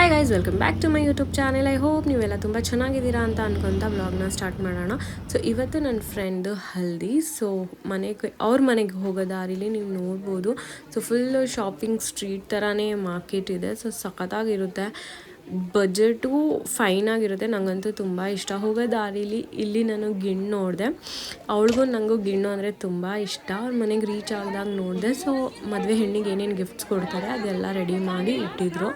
Hi guys, welcome back to my YouTube channel. I hope ನೀವೆಲ್ಲ ತುಂಬ ಚೆನ್ನಾಗಿದ್ದೀರಾ ಅಂತ ಅನ್ಕೊತ ವ್ಲಾಗ್ನ ಸ್ಟಾರ್ಟ್ ಮಾಡೋಣ. ಸೊ ಇವತ್ತು ನನ್ನ ಫ್ರೆಂಡ್ ಹಲ್ದಿ. ಸೊ ಅವ್ರ ಮನೆಗೆ ಹೋಗೋ ದಾರಿಲಿ ನೀವು ನೋಡ್ಬೋದು. ಸೊ ಫುಲ್ಲು ಶಾಪಿಂಗ್ ಸ್ಟ್ರೀಟ್ ಥರನೇ ಮಾರ್ಕೆಟ್ ಇದೆ. ಸೊ ಸಖತ್ತಾಗಿರುತ್ತೆ, ಬಜೆಟು ಫೈನಾಗಿರುತ್ತೆ. ನನಗಂತೂ ತುಂಬ ಇಷ್ಟ. ಹೋಗೋ ದಾರಿಲಿ ಇಲ್ಲಿ ನಾನು ಗಿಣ್ಣು ನೋಡಿದೆ. ಅವಳಿಗೂ ನನಗೂ ಗಿಣ್ಣು ಅಂದರೆ ತುಂಬ ಇಷ್ಟ. ಅವ್ರ ಮನೆಗೆ ರೀಚ್ ಆದಾಗ ನೋಡಿದೆ. ಸೊ ಮದುವೆ ಹೆಣ್ಣಿಗೆ ಏನೇನು ಗಿಫ್ಟ್ಸ್ ಕೊಡ್ತಾರೆ ಅದೆಲ್ಲ ರೆಡಿ ಮಾಡಿ ಇಟ್ಟಿದ್ರು.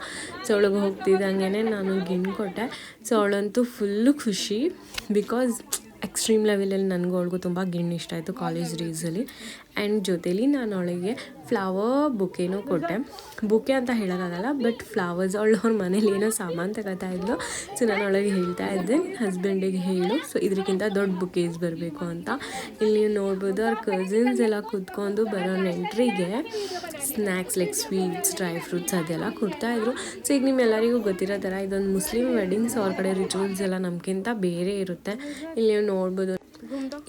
ಸೊ ಅವಳಿಗೆ ಹೋಗ್ತಿದ್ದಂಗೆ ನಾನು ಗಿಣ್ಣು ಕೊಟ್ಟೆ. ಸೊ ಅವಳಂತೂ ಫುಲ್ಲು ಖುಷಿ, ಬಿಕಾಸ್ ಎಕ್ಸ್ಟ್ರೀಮ್ ಲೆವೆಲಲ್ಲಿ ನನಗೂ ಅವಳಿಗೂ ತುಂಬ ಗಿಣ್ಣು ಇಷ್ಟ ಆಯಿತು ಕಾಲೇಜ್ ಡೇಸಲ್ಲಿ. ಆ್ಯಂಡ್ ಜೊತೇಲಿ ನಾನು ಅವಳಿಗೆ ಫ್ಲವರ್ ಬುಕೆನೂ ಕೊಟ್ಟೆ. ಬುಕೆ ಅಂತ ಹೇಳೋಕ್ಕಾಗಲ್ಲ, ಬಟ್ ಫ್ಲವರ್ಸ್. ಅವ್ರ ಮನೇಲಿ ಏನೋ ಸಾಮಾನು ತಗೋತಾ ಇದ್ಲು. ಸೊ ನಾನು ಅವಳಿಗೆ ಹೇಳ್ತಾ ಇದ್ದೆ, ಹಸ್ಬೆಂಡಿಗೆ ಹೇಳು ಸೊ ಇದಕ್ಕಿಂತ ದೊಡ್ಡ ಬುಕೇಸ್ ಬರಬೇಕು ಅಂತ. ಇಲ್ಲಿ ನೀವು ನೋಡ್ಬೋದು, ಅವ್ರ ಕಸಿನ್ಸ್ ಎಲ್ಲ ಕೂತ್ಕೊಂಡು ಬರೋ ನೆಂಟರಿಗೆ snacks like sweets, dry fruits ಅದೆಲ್ಲ ಕೊಡ್ತಾಯಿದ್ರು. ಸೊ ಈಗ ನಿಮ್ಮೆಲ್ಲರಿಗೂ ಗೊತ್ತಿರೋ ಥರ ಇದೊಂದು ಮುಸ್ಲಿಮ್ ವೆಡ್ಡಿಂಗ್ಸ್. ಅವ್ರ ಕಡೆ ರಿಚುವಲ್ಸ್ ಎಲ್ಲ ನಮಗಿಂತ ಬೇರೆ ಇರುತ್ತೆ. ಇಲ್ಲಿ ನೀವು ನೋಡ್ಬೋದು,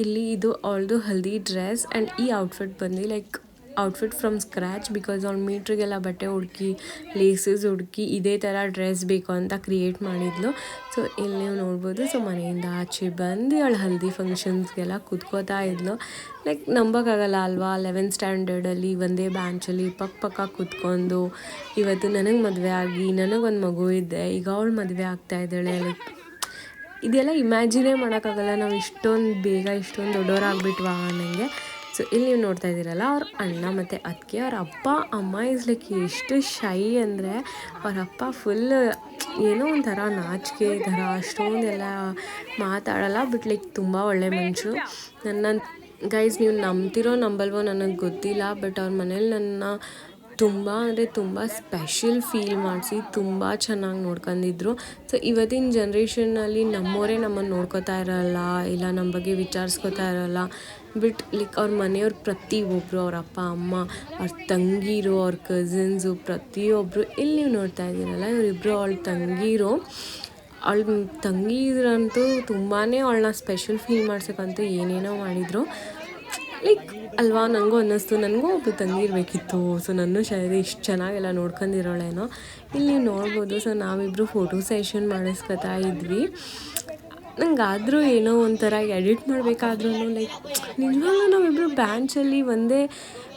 ಇಲ್ಲಿ ಇದು ಅವಳದು ಹಲ್ದಿ ಡ್ರೆಸ್. ಆ್ಯಂಡ್ ಈ ಔಟ್ಫಿಟ್ ಬಂದು like outfit from scratch, because ಅವ್ಳ ಮೀಟ್ರಿಗೆಲ್ಲ ಬಟ್ಟೆ ಹುಡುಕಿ, ಲೇಸಸ್ ಹುಡುಕಿ ಇದೇ ಥರ ಡ್ರೆಸ್ ಬೇಕು ಅಂತ ಕ್ರಿಯೇಟ್ ಮಾಡಿದ್ಲು. ಸೊ ಇಲ್ಲಿ ನೀವು ನೋಡ್ಬೋದು. ಸೊ ಮನೆಯಿಂದ ಆಚೆ ಬಂದು ಅವಳು ಹಲ್ದಿ ಫಂಕ್ಷನ್ಸ್ಗೆಲ್ಲ ಕೂತ್ಕೋತಾ ಇದ್ಲು. ಲೈಕ್ ನಂಬೋಕ್ಕಾಗಲ್ಲ ಅಲ್ವಾ, 11th ಸ್ಟ್ಯಾಂಡರ್ಡಲ್ಲಿ ಒಂದೇ ಬ್ಯಾಂಚಲ್ಲಿ ಪಕ್ಕ ಕೂತ್ಕೊಂಡು, ಇವತ್ತು ನನಗೆ ಮದುವೆ ಆಗಿ ನನಗೊಂದು ಮಗು ಇದೆ, ಈಗ ಅವಳು ಮದುವೆ ಆಗ್ತಾಯಿದ್ದಾಳೆ. ಲೈಕ್ ಇದೆಲ್ಲ ಇಮ್ಯಾಜಿನೇ ಮಾಡೋಕ್ಕಾಗಲ್ಲ, ನಾವು ಇಷ್ಟೊಂದು ಬೇಗ ಇಷ್ಟೊಂದು ದೊಡ್ಡವರಾಗ್ಬಿಟ್ವಾ ನನಗೆ. ಸೊ ಇಲ್ಲಿ ನೀವು ನೋಡ್ತಾ ಇದ್ದೀರಲ್ಲ, ಅವ್ರ ಅಣ್ಣ ಮತ್ತು ಅದಕ್ಕೆ ಅವ್ರ ಅಪ್ಪ ಅಮ್ಮ ಇಸ್ ಲೈಕ್ ಎಷ್ಟು ಶೈ ಅಂದರೆ, ಅವ್ರ ಅಪ್ಪ ಫುಲ್ ಏನೋ ಒಂಥರ ನಾಚಿಕೆ ಥರ, ಅಷ್ಟೊಂದೆಲ್ಲ ಮಾತಾಡಲ್ಲ. ಬಟ್ ಲೈಕ್ ತುಂಬ ಒಳ್ಳೆ ಮನುಷ್ಯರು. ನನ್ನ ಗೈಸ್, ನೀವು ನಂಬ್ತಿರೋ ನಂಬಲ್ವೋ ನನಗೆ ಗೊತ್ತಿಲ್ಲ, ಬಟ್ ಅವ್ರ ಮನೇಲಿ ನನ್ನ ತುಂಬ ಅಂದರೆ ತುಂಬ ಸ್ಪೆಷಲ್ ಫೀಲ್ ಮಾಡಿಸಿ ತುಂಬ ಚೆನ್ನಾಗಿ ನೋಡ್ಕೊಂಡಿದ್ರು. ಸೊ ಇವತ್ತಿನ ಜನ್ರೇಷನ್ನಲ್ಲಿ ನಮ್ಮವರೇ ನಮ್ಮನ್ನು ನೋಡ್ಕೋತಾ ಇರೋಲ್ಲ, ಇಲ್ಲ ನಮ್ಮ ಬಗ್ಗೆ ವಿಚಾರಿಸ್ಕೋತಾ ಇರೋಲ್ಲ. ಬಟ್ ಲೈಕ್ ಅವ್ರ ಮನೆಯವ್ರು ಪ್ರತಿಯೊಬ್ಬರು, ಅವ್ರ ಅಪ್ಪ ಅಮ್ಮ, ಅವ್ರ ತಂಗೀರು, ಅವ್ರ ಕಸಿನ್ಸು ಪ್ರತಿಯೊಬ್ಬರು. ಇಲ್ಲಿ ನೀವು ನೋಡ್ತಾ ಇದ್ದೀರಲ್ಲ, ಇವರಿಬ್ಬರು ಅವಳ ತಂಗೀರಂತೂ ತುಂಬಾ ಅವಳನ್ನ ಸ್ಪೆಷಲ್ ಫೀಲ್ ಮಾಡ್ಸೋಕ್ಕಂತೂ ಏನೇನೋ ಮಾಡಿದರು. ಲೈಕ್ ಅಲ್ವಾ, ನನಗೂ ಅನ್ನಿಸ್ತು, ನನಗೂ ಒಬ್ಬ ತಂಗಿ ಇರಬೇಕಿತ್ತು. ಸೊ ನನ್ನ ಶಾಯದ ಇಷ್ಟು ಚೆನ್ನಾಗೆಲ್ಲ ನೋಡ್ಕೊಂಡಿರೋಳೇನೋ. ಇಲ್ಲಿ ನೀವು ನೋಡ್ಬೋದು. ಸೊ ನಾವಿಬ್ಬರು ಫೋಟೋ ಸೆಷನ್ ಮಾಡಿಸ್ಕೊತಾ ಇದ್ವಿ. ನಂಗಾದರೂ ಏನೋ ಒಂಥರ ಎಡಿಟ್ ಮಾಡಬೇಕಾದ್ರೂ ಲೈಕ್ ನಿಜವಾಗ್ಲೂ ನಾವಿಬ್ಬರು ಬ್ಯಾಂಚಲ್ಲಿ ಒಂದೇ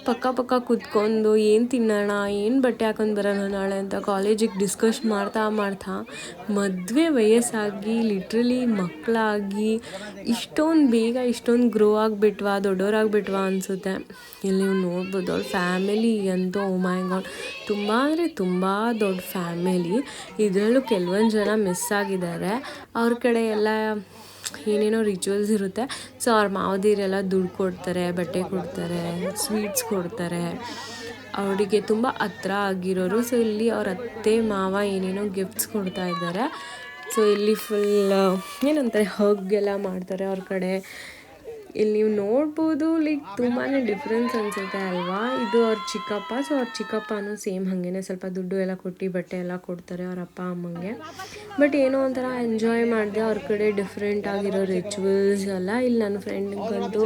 ಪಕ್ಕ ಕೂತ್ಕೊಂಡು ಏನು ತಿನ್ನೋಣ, ಏನು ಬಟ್ಟೆ ಹಾಕೊಂಡು ಬರೋಣ ನಾಳೆ ಅಂತ ಕಾಲೇಜಿಗೆ ಡಿಸ್ಕಸ್ ಮಾಡ್ತಾ ಮದುವೆ ವಯಸ್ಸಾಗಿ ಲಿಟ್ರಲಿ ಮಕ್ಕಳಾಗಿ ಇಷ್ಟೊಂದು ಬೇಗ ಇಷ್ಟೊಂದು ಗ್ರೋ ಆಗಿಬಿಟ್ವಾ, ದೊಡ್ಡವರಾಗ್ಬಿಟ್ವಾ ಅನಿಸುತ್ತೆ. ಇಲ್ಲಿ ನೀವು ನೋಡ್ಬೋದು, ಅವ್ರ ಫ್ಯಾಮಿಲಿ ಅಂತೂ ಓ ಮೈ ಗಾಡ್, ತುಂಬ ಅಂದರೆ ತುಂಬ ದೊಡ್ಡ ಫ್ಯಾಮಿಲಿ. ಇದರಲ್ಲೂ ಕೆಲವೊಂದು ಜನ ಮಿಸ್ ಆಗಿದ್ದಾರೆ. ಅವ್ರ ಕಡೆ ಎಲ್ಲ ಏನೇನೋ ರಿಚುವಲ್ಸ್ ಇರುತ್ತೆ. ಸೊ ಅವ್ರ ಮಾವದಿರೆಲ್ಲ ದುಡ್ಡು ಕೊಡ್ತಾರೆ, ಬಟ್ಟೆ ಕೊಡ್ತಾರೆ, ಸ್ವೀಟ್ಸ್ ಕೊಡ್ತಾರೆ, ಅವರಿಗೆ ತುಂಬ ಹತ್ರ ಆಗಿರೋರು. ಸೊ ಇಲ್ಲಿ ಅವ್ರ ಅತ್ತೆ ಮಾವ ಏನೇನೋ ಗಿಫ್ಟ್ಸ್ ಕೊಡ್ತಾ ಇದ್ದಾರೆ. ಸೊ ಇಲ್ಲಿ ಫುಲ್ ಏನಂತಾರೆ, ಹಗ್ಗೆಲ್ಲ ಮಾಡ್ತಾರೆ ಅವ್ರ ಕಡೆ. ಇಲ್ಲಿ ನೀವು ನೋಡ್ಬೋದು, ಲೈಕ್ ತುಂಬಾ ಡಿಫ್ರೆನ್ಸ್ ಅನಿಸುತ್ತೆ ಅಲ್ವಾ. ಇದು ಅವ್ರ ಚಿಕ್ಕಪ್ಪ. ಸೊ ಅವ್ರ ಚಿಕ್ಕಪ್ಪನೂ ಸೇಮ್ ಹಾಗೇ ಸ್ವಲ್ಪ ದುಡ್ಡು ಎಲ್ಲ ಕೊಟ್ಟು ಬಟ್ಟೆ ಎಲ್ಲ ಕೊಡ್ತಾರೆ ಅವ್ರ ಅಪ್ಪ ಅಮ್ಮಂಗೆ. ಬಟ್ ಏನೋ ಒಂಥರ ಎಂಜಾಯ್ ಮಾಡಿದೆ ಅವ್ರ ಕಡೆ ಡಿಫ್ರೆಂಟ್ ಆಗಿರೋ ರಿಚುವಲ್ಸ್ ಎಲ್ಲ. ಇಲ್ಲಿ ನನ್ನ ಫ್ರೆಂಡ್ಗಂತೂ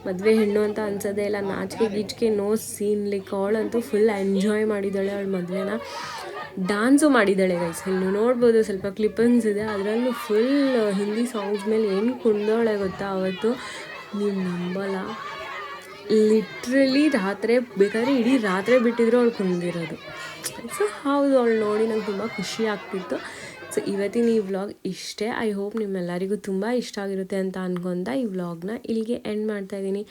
ಮದುವೆ ಹೆಣ್ಣು ಅಂತ ಅನ್ಸೋದೇ ಇಲ್ಲ, ನಾಚಿಕೆ ನೋ ಸೀನ್. ಲೈಕ್ ಅವಳಂತೂ ಫುಲ್ ಎಂಜಾಯ್ ಮಾಡಿದ್ದಾಳೆ ಅವಳ ಮದುವೆನ. ಡ್ಯಾನ್ಸು ಮಾಡಿದ್ದಾಳೆ ಗೈಸ್. ಇಲ್ಲಿ ನೋಡ್ಬೋದು, ಸ್ವಲ್ಪ ಕ್ಲಿಪ್ಪಿಂಗ್ಸ್ ಇದೆ. ಅದರಲ್ಲೂ ಫುಲ್ ಹಿಂದಿ ಸಾಂಗ್ಸ್ ಮೇಲೆ ಏನು ಕುಣ್ದೋಳೆ ಗೊತ್ತಾ ಅವತ್ತು, ನೀವು ನಂಬಲ್ಲ. ಲಿಟ್ರಲಿ ರಾತ್ರಿ ಬೇಕಾದರೆ ಇಡೀ ರಾತ್ರಿ ಬಿಟ್ಟಿದ್ರು ಅವಳು ಕುಂದಿರೋದು. ಸೊ ಹೌದು, ಅವಳು ನೋಡಿ ನಂಗೆ ತುಂಬ ಖುಷಿ ಆಗ್ತಿತ್ತು. ಸೊ ಇವತ್ತಿನ ಈ ವ್ಲಾಗ್ ಇಷ್ಟೇ. ಐ ಹೋಪ್ ನಿಮ್ಮೆಲ್ಲರಿಗೂ ತುಂಬ ಇಷ್ಟ ಆಗಿರುತ್ತೆ ಅಂತ ಅನ್ಕೊಂತ ಈ ವ್ಲಾಗ್ನ ಇಲ್ಲಿಗೆ ಎಂಡ್ ಮಾಡ್ತಾಯಿದ್ದೀನಿ.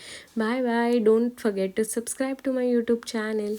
Bye. Don't forget to subscribe to my YouTube channel.